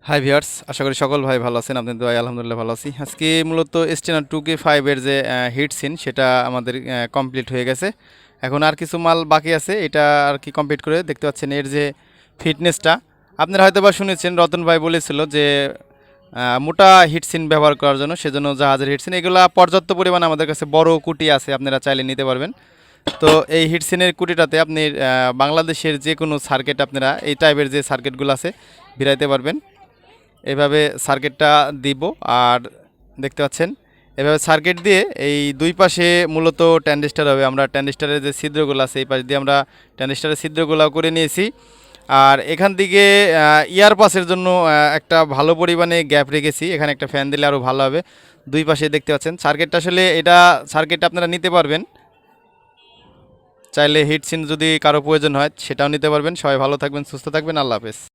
Hi viewers, আশা করি সকল ভাই ভালো আছেন। আপনাদের দোয়ায় আলহামদুলিল্লাহ ভালো আছি। আজকে মূলত স্টেনার 2K5 এর যে হিট সিন সেটা আমাদের কমপ্লিট হয়ে গেছে। এখন আর কিছু মাল বাকি আছে, এটা আর কি কমপ্লিট করে দেখতে পাচ্ছেন এর যে ফিটনেসটা। আপনারা হয়তো বা শুনেছেন রতন ভাই বলেছিল যে মোটা হিট সিন ব্যবহার করার জন্য, সেজন্য জাহাজের হিট সিন এগুলা পর্যাপ্ত পরিমাণে আমাদের কাছে বড় কুটি আছে, আপনারা চাইলে নিতে পারবেন। তো এই হিট সিনের কুটিটাতে আপনি বাংলাদেশের যে কোনো সার্কিট আপনারা এই টাইপের যে সার্কিটগুলো আছে ভিড়াইতে পারবেন। এভাবে সার্কিটটা দিব আর দেখতে পাচ্ছেন এভাবে সার্কিট দিয়ে এই দুই পাশে মূলত ট্যান্ডিস্টার হবে। আমরা ট্যান্ডিস্টারের যে ছিদ্রগুলো আছে এই পাশ দিয়ে আমরা ট্যান্ডিস্টারের ছিদ্রগুলো করে নিয়েছি। আর এখান থেকে ইয়ার পাসের জন্য একটা ভালো পরিমাণে গ্যাপ রেখেছি, এখানে একটা ফ্যান দিলে আরও ভালো হবে। দুই পাশে দেখতে পাচ্ছেন সার্কিটটা, আসলে এটা সার্কিট আপনারা নিতে পারবেন চাইলে। হিট সিন যদি কারো প্রয়োজন হয় সেটাও নিতে পারবেন। সবাই ভালো থাকবেন, সুস্থ থাকবেন, আল্লাহ হাফেজ।